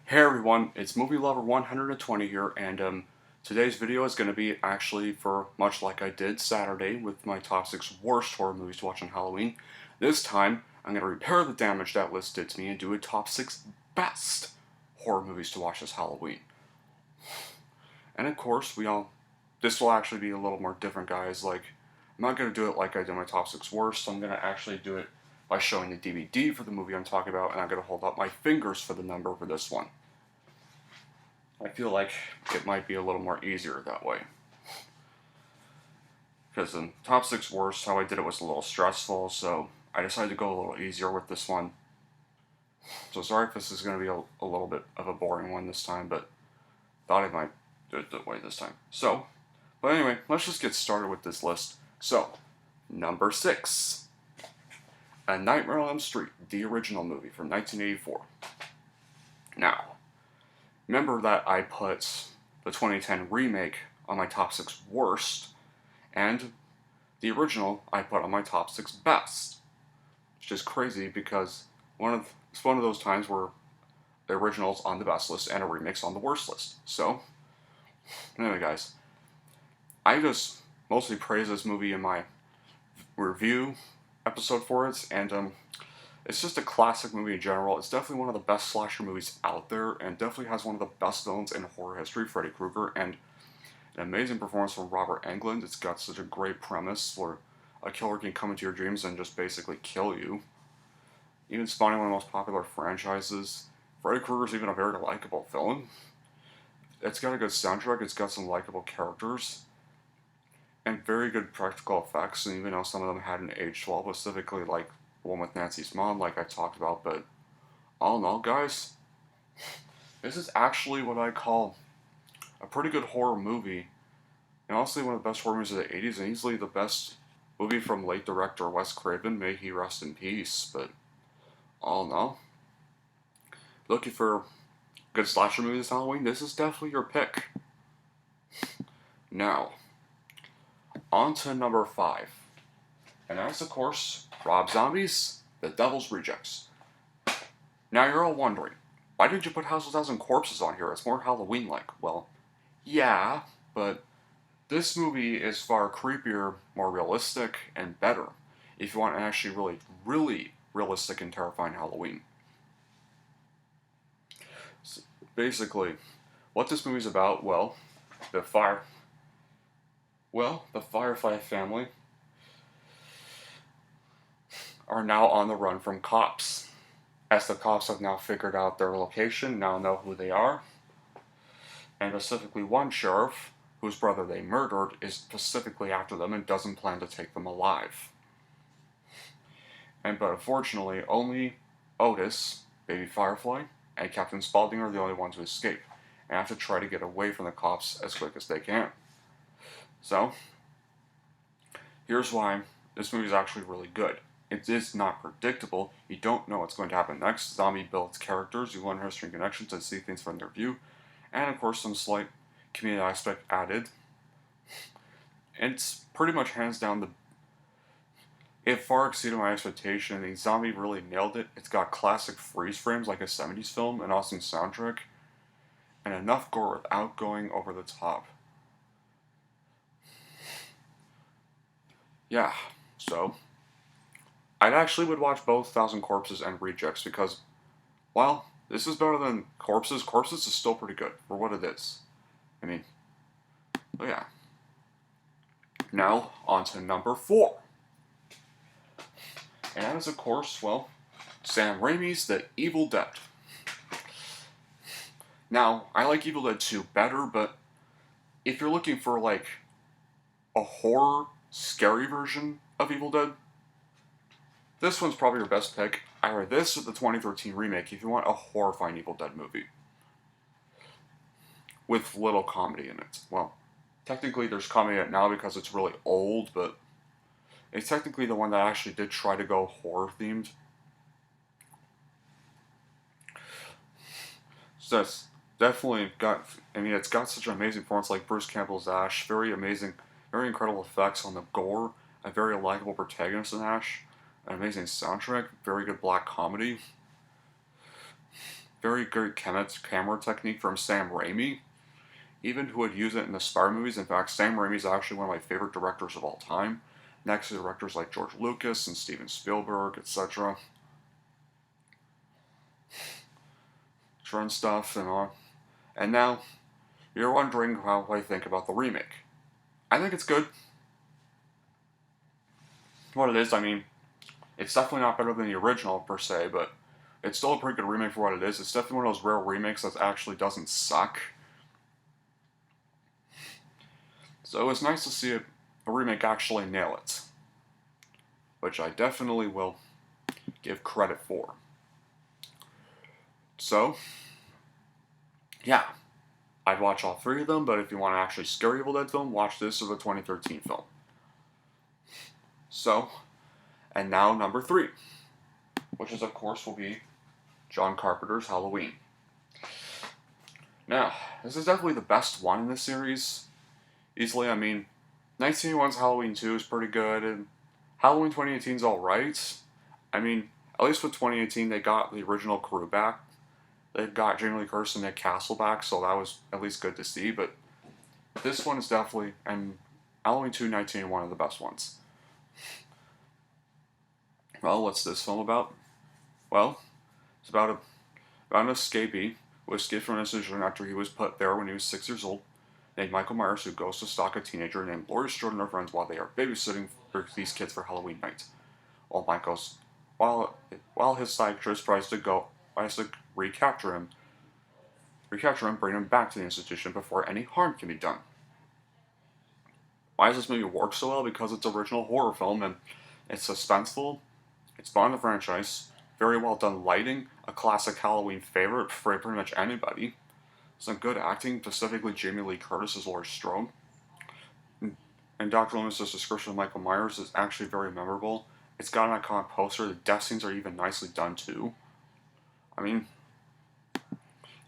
Hey everyone, it's Movie Lover 120 here, and today's video is going to be actually for much like I did Saturday with my top 6 worst horror movies to watch on Halloween. This time, I'm going to repair the damage that list did to me and do a top 6 best horror movies to watch this Halloween. And of course, this will actually be a little more different, guys. I'm not going to do it like I did my top 6 worst, I'm going to actually do it by showing the DVD for the movie I'm talking about, and I'm going to hold up my fingers for the number for this one. I feel like it might be a little more easier that way. Because in top 6 worst, how I did it was a little stressful, so I decided to go a little easier with this one. So sorry if this is going to be a little bit of a boring one this time, but thought I might do it that way this time. But anyway, let's just get started with this list. So, number 6. A Nightmare on Elm Street, the original movie from 1984. Now, remember that I put the 2010 remake on my top 6 worst, and the original I put on my top 6 best. Which is crazy because it's one of those times where the original's on the best list and a remake's on the worst list. So, anyway guys, I just mostly praise this movie in my review episode for it, and it's just a classic movie in general. It's definitely one of the best slasher movies out there, and definitely has one of the best villains in horror history, Freddy Krueger, and an amazing performance from Robert Englund. It's got such a great premise where a killer can come into your dreams and just basically kill you. Even spawning one of the most popular franchises. Freddy Krueger's even a very likable villain. It's got a good soundtrack, it's got some likable characters, and very good practical effects, and even though some of them hadn't aged well, specifically like the one with Nancy's mom, like I talked about, but all in all, guys, this is actually what I call a pretty good horror movie, and honestly one of the best horror movies of the 80s, and easily the best movie from late director Wes Craven, may he rest in peace. But all in all, looking for good slasher movies this Halloween, this is definitely your pick. Now, on to number 5, and that's of course Rob Zombie's The Devil's Rejects. Now you're all wondering, why did you put House of 1,000 Corpses on here? It's more Halloween-like. Well, yeah, but this movie is far creepier, more realistic, and better if you want an actually really, really realistic and terrifying Halloween. So basically, what this movie's about, the Firefly family are now on the run from cops. As the cops have now figured out their location, now know who they are, and specifically one sheriff, whose brother they murdered, is specifically after them and doesn't plan to take them alive. But unfortunately, only Otis, Baby Firefly, and Captain Spaulding are the only ones who escape, and have to try to get away from the cops as quick as they can. So, here's why this movie is actually really good. It is not predictable. You don't know what's going to happen next. Zombie builds characters, you learn history and connections and see things from their view, and of course some slight community aspect added. It's pretty much hands down it far exceeded my expectation. The Zombie really nailed it. It's got classic freeze frames like a 70s film, an awesome soundtrack, and enough gore without going over the top. Yeah, so I actually would watch both Thousand Corpses and Rejects because, well, this is better than Corpses. Corpses is still pretty good for what it is. I mean, but yeah. Now, on to number 4. And that is, of course, Sam Raimi's The Evil Dead. Now, I like Evil Dead 2 better, but if you're looking for, a horror, scary version of Evil Dead, this one's probably your best pick. Either this or the 2013 remake if you want a horrifying Evil Dead movie. With little comedy in it. Well, technically there's comedy in it now because it's really old, but it's technically the one that actually did try to go horror-themed. So that's definitely it's got such an amazing performance like Bruce Campbell's Ash, very amazing, very incredible effects on the gore, a very likable protagonist in Ash, an amazing soundtrack, very good black comedy, very good camera technique from Sam Raimi, even who would use it in the Spider movies. In fact, Sam Raimi is actually one of my favorite directors of all time, next to directors like George Lucas and Steven Spielberg, etc. And stuff and all. And now, you're wondering how I think about the remake. I think it's good. What it is, I mean, it's definitely not better than the original per se, but it's still a pretty good remake for what it is. It's definitely one of those rare remakes that actually doesn't suck. So it's nice to see a remake actually nail it, which I definitely will give credit for. So, yeah, I'd watch all three of them, but if you want an actually scary Evil Dead film, watch this or the 2013 film. So, and now number 3, which is of course will be John Carpenter's Halloween. Now, this is definitely the best one in this series. Easily, I mean, 1981's Halloween 2 is pretty good, and Halloween 2018 is alright. I mean, at least with 2018, they got the original crew back. They got Jamie Lee Curtis and Nick Castle back, so that was at least good to see, but this one is definitely, and Halloween 2 1981 one of the best ones. Well, what's this film about? Well, it's about an escapee who escaped from an institution after he was put there when he was 6 years old, named Michael Myers, who goes to stalk a teenager named Laurie Strode and her friends while they are babysitting for these kids for Halloween night. While his psychiatrist tries to recapture him, bring him back to the institution before any harm can be done. Why does this movie work so well? Because it's an original horror film and it's suspenseful, it's fun in the franchise, very well done lighting, a classic Halloween favorite for pretty much anybody. Some good acting, specifically Jamie Lee Curtis as Laurie Strode. And Dr. Loomis's description of Michael Myers is actually very memorable. It's got an iconic poster, the death scenes are even nicely done too. I mean,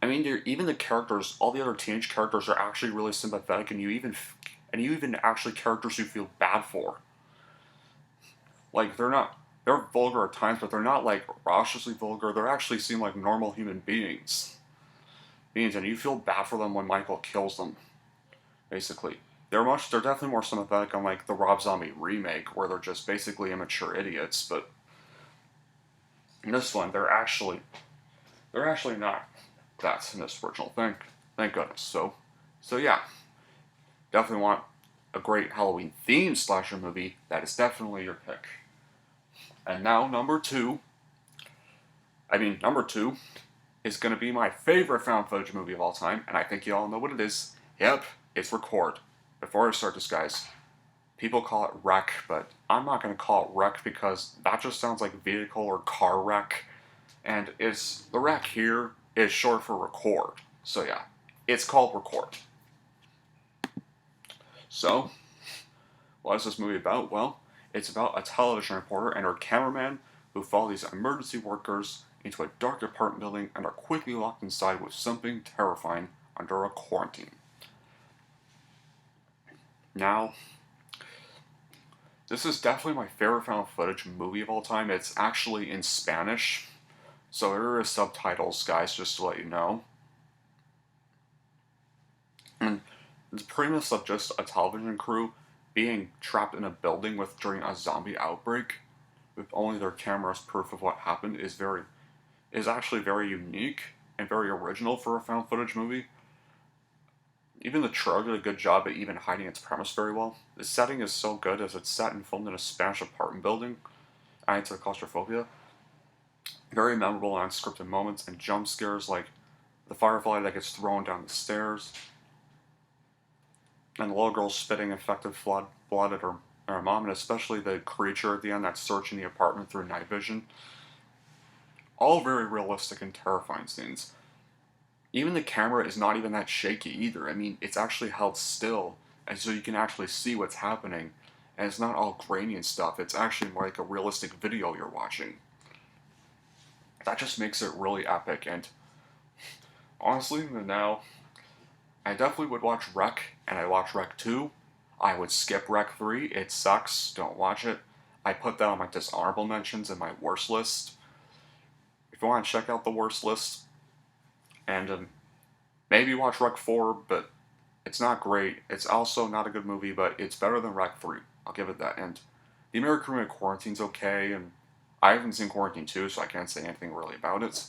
even the characters, all the other teenage characters are actually really sympathetic, and you even actually characters you feel bad for. Like, they're vulgar at times, but they're not like raucously vulgar. They actually seem like normal human beings. And you feel bad for them when Michael kills them. Basically, they're definitely more sympathetic on like the Rob Zombie remake, where they're just basically immature idiots. But in this one, they're actually not that in this original thing. Thank goodness. So yeah, definitely want a great Halloween themed slasher movie. That is definitely your pick. And now number two is going to be my favorite found footage movie of all time, and I think you all know what it is. Yep, it's Record. Before I start this, guys, people call it wreck, but I'm not going to call it wreck because that just sounds like vehicle or car wreck, and the wreck here is short for record. So yeah, it's called Record. So, what is this movie about? Well, it's about a television reporter and her cameraman who follow these emergency workers into a dark apartment building and are quickly locked inside with something terrifying under a quarantine. Now, this is definitely my favorite found footage movie of all time. It's actually in Spanish, so there are subtitles, guys, just to let you know. And the premise of just a television crew being trapped in a building during a zombie outbreak with only their camera as proof of what happened is actually very unique and very original for a found footage movie. Even the trailer did a good job at even hiding its premise very well. The setting is so good as it's set and filmed in a Spanish apartment building, adding to the claustrophobia. Very memorable unscripted moments and jump scares like the firefly that gets thrown down the stairs, and the little girl spitting infected blood at her mom, and especially the creature at the end that's searching the apartment through night vision. All very realistic and terrifying scenes. Even the camera is not even that shaky either. I mean, it's actually held still, and so you can actually see what's happening, and it's not all grainy and stuff. It's actually more like a realistic video you're watching. That just makes it really epic, and honestly, now, I definitely would watch Wreck, and I watch Wreck 2. I would skip Wreck 3. It sucks. Don't watch it. I put that on my dishonorable mentions and my worst list. If you want to check out the worst list, And maybe watch Rec 4, but it's not great. It's also not a good movie, but it's better than Rec 3. I'll give it that. And The American Roommate Quarantine's okay, and I haven't seen Quarantine 2, so I can't say anything really about it.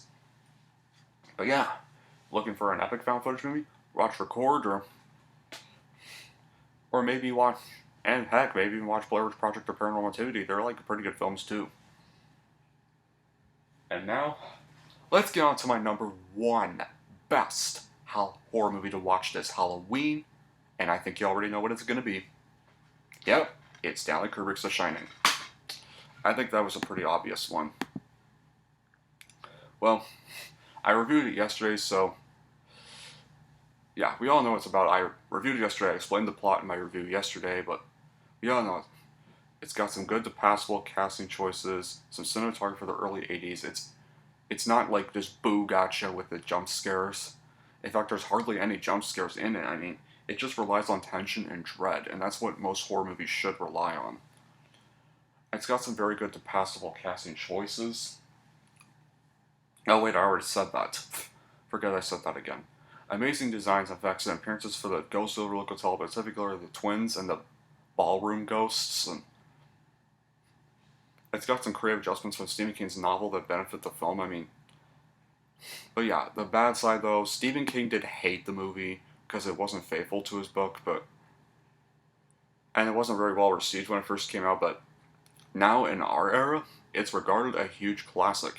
But yeah, looking for an epic found footage movie? Watch Record, or maybe watch, and heck, maybe even watch Blair Witch Project or Paranormal Activity. They're like pretty good films too. And now, let's get on to my number one best horror movie to watch this Halloween, and I think you already know what it's going to be. Yep, it's Stanley Kubrick's The Shining. I think that was a pretty obvious one. Well, I reviewed it yesterday, so yeah, we all know what it's about. I reviewed it yesterday. I explained the plot in my review yesterday, but we all know it's got some good to passable casting choices, some cinematography for the early 80s. It's not like this boo gotcha with the jump scares. In fact, there's hardly any jump scares in it. I mean, it just relies on tension and dread, and that's what most horror movies should rely on. It's got some very good to passable casting choices. Oh wait, I already said that. Forget I said that again. Amazing designs, effects, and appearances for the ghosts overlook hotel, but particularly the twins and the ballroom ghosts. And it's got some creative adjustments from Stephen King's novel that benefit the film. I mean, but yeah, the bad side though, Stephen King did hate the movie because it wasn't faithful to his book, and it wasn't very well received when it first came out. But now in our era, it's regarded a huge classic.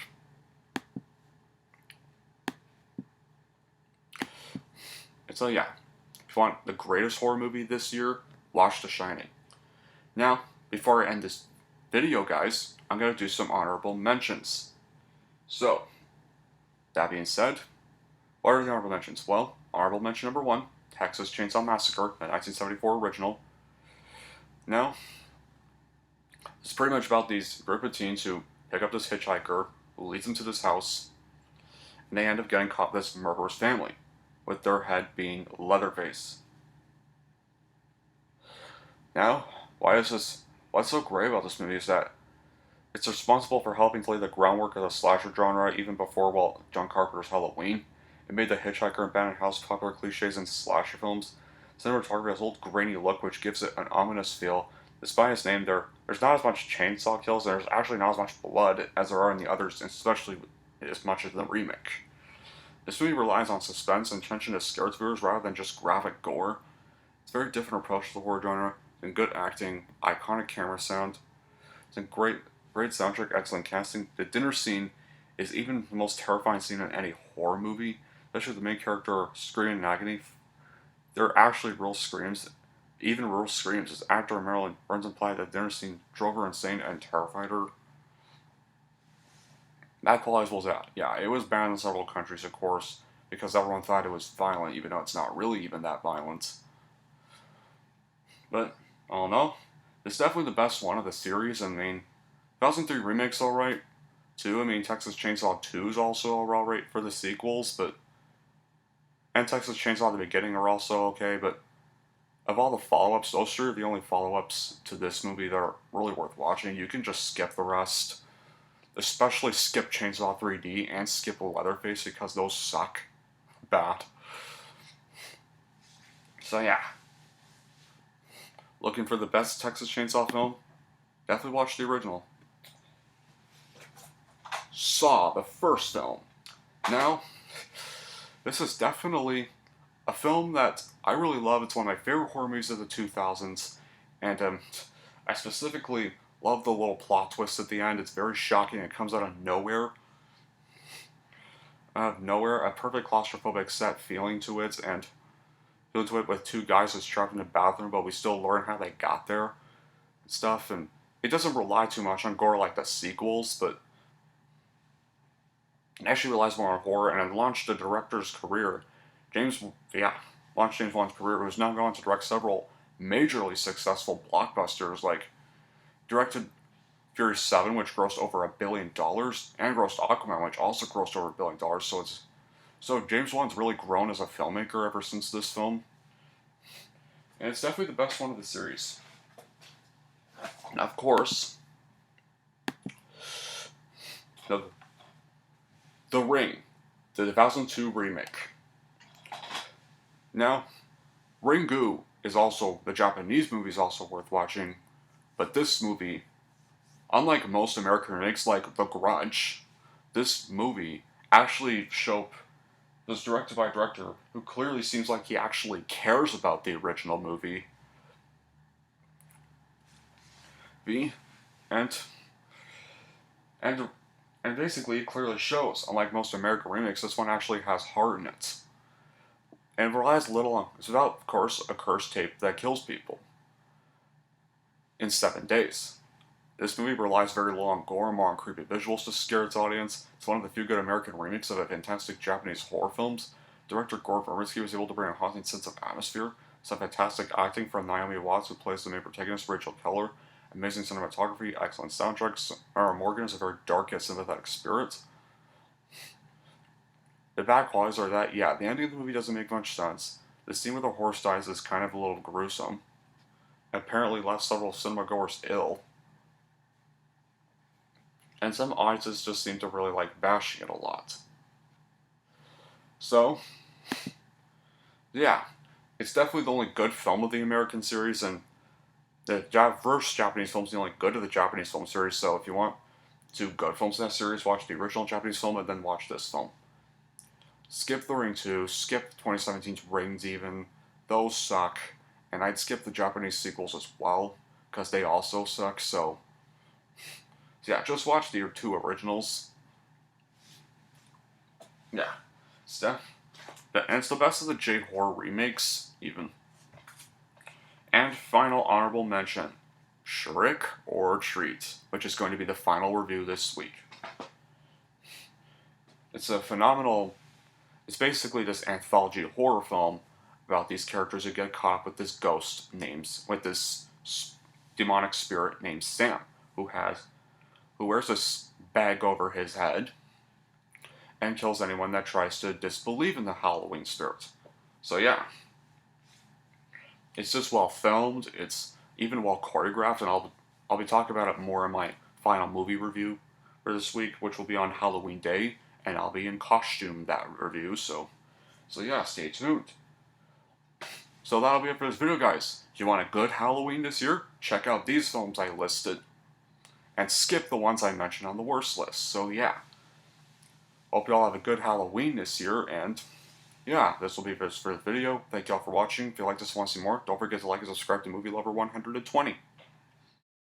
So yeah, if you want the greatest horror movie this year, watch The Shining. Now, before I end this video, guys, I'm going to do some honorable mentions. So, that being said, what are the honorable mentions? Well, honorable mention number 1, Texas Chainsaw Massacre, the 1974 original. Now, it's pretty much about these group of teens who pick up this hitchhiker who leads them to this house, and they end up getting caught with this murderous family, with their head being Leatherface. Now, what's so great about this movie is that it's responsible for helping to lay the groundwork of the slasher genre even before, John Carpenter's Halloween. It made the hitchhiker and abandoned house popular cliches in slasher films. Cinematography has an old grainy look which gives it an ominous feel. Despite its name, there's not as much chainsaw kills, and there's actually not as much blood as there are in the others, especially as much as the remake. This movie relies on suspense and tension to scare viewers rather than just graphic gore. It's a very different approach to the horror genre, and good acting, iconic camera sound, it's a great soundtrack, excellent casting. The dinner scene is even the most terrifying scene in any horror movie, especially with the main character screaming in agony. They're actually real screams, even real screams, as actor Marilyn Burns implied that the dinner scene drove her insane and terrified her. That qualifies well as that. Yeah, it was banned in several countries, of course, because everyone thought it was violent, even though it's not really even that violent. But, I don't know. It's definitely the best one of the series. I mean, 2003 Remake's alright, too. I mean, Texas Chainsaw 2 is also alright for the sequels, and Texas Chainsaw at the beginning are also okay, but of all the follow-ups, those three are the only follow-ups to this movie that are really worth watching. You can just skip the rest. Especially skip Chainsaw 3D and skip Leatherface because those suck bad. So yeah. Looking for the best Texas Chainsaw film? Definitely watch the original. Saw, the first film. Now, this is definitely a film that I really love. It's one of my favorite horror movies of the 2000s, and I specifically love the little plot twist at the end. It's very shocking. It comes out of nowhere. A perfect claustrophobic set feeling to it, and feeling to it with two guys that's trapped in a bathroom, but we still learn how they got there and stuff. And it doesn't rely too much on gore like the sequels, but it actually relies more on horror, and it launched the director's career. Launched James Wan's career, who's now gone to direct several majorly successful blockbusters, like directed Fury 7, which grossed over $1 billion, and grossed Aquaman, which also grossed over $1 billion. So James Wan's really grown as a filmmaker ever since this film, and it's definitely the best one of the series. And of course, The Ring, the 2002 remake. Now, Ringu is also, the Japanese movie is also worth watching, but this movie, unlike most American remakes like The Grudge, this movie actually was directed by a director who clearly seems like he actually cares about the original movie. And and and basically it clearly shows, unlike most American remakes, this one actually has heart in it. And relies little on, it's about, of course, a cursed tape that kills people in 7 days. This movie relies very little on gore and more on creepy visuals to scare its audience. It's one of the few good American remakes of a fantastic Japanese horror films. Director Gore Verbinski was able to bring a haunting sense of atmosphere. Some fantastic acting from Naomi Watts, who plays the main protagonist, Rachel Keller. Amazing cinematography, excellent soundtrack. Sarah Morgan is a very dark yet sympathetic spirit. The bad qualities are that, yeah, the ending of the movie doesn't make much sense. The scene where the horse dies is kind of a little gruesome. Apparently left several cinema-goers ill. And some audiences just seem to really like bashing it a lot. So, yeah, it's definitely the only good film of the American series, and the first Japanese film is the only good of the Japanese film series, so if you want two good films in that series, watch the original Japanese film and then watch this film. Skip The Ring 2, skip 2017's Rings even, those suck, and I'd skip the Japanese sequels as well, because they also suck, so yeah, just watch the two originals. Yeah. And it's the best of the J-horror remakes, even. And final honorable mention, Trick or Treat, which is going to be the final review this week. It's a phenomenal, it's basically this anthology horror film about these characters who get caught up with this with this demonic spirit named Sam, who wears this bag over his head and kills anyone that tries to disbelieve in the Halloween spirit. So yeah, it's just well filmed, it's even well choreographed, and I'll be talking about it more in my final movie review for this week, which will be on Halloween Day, and I'll be in costume that review, so yeah, stay tuned. So that'll be it for this video, guys. If you want a good Halloween this year, check out these films I listed, and skip the ones I mentioned on the worst list. So yeah, hope you all have a good Halloween this year, and yeah, this will be it for the video. Thank you all for watching. If you like this and want to see more, don't forget to like and subscribe to Movie Lover 120.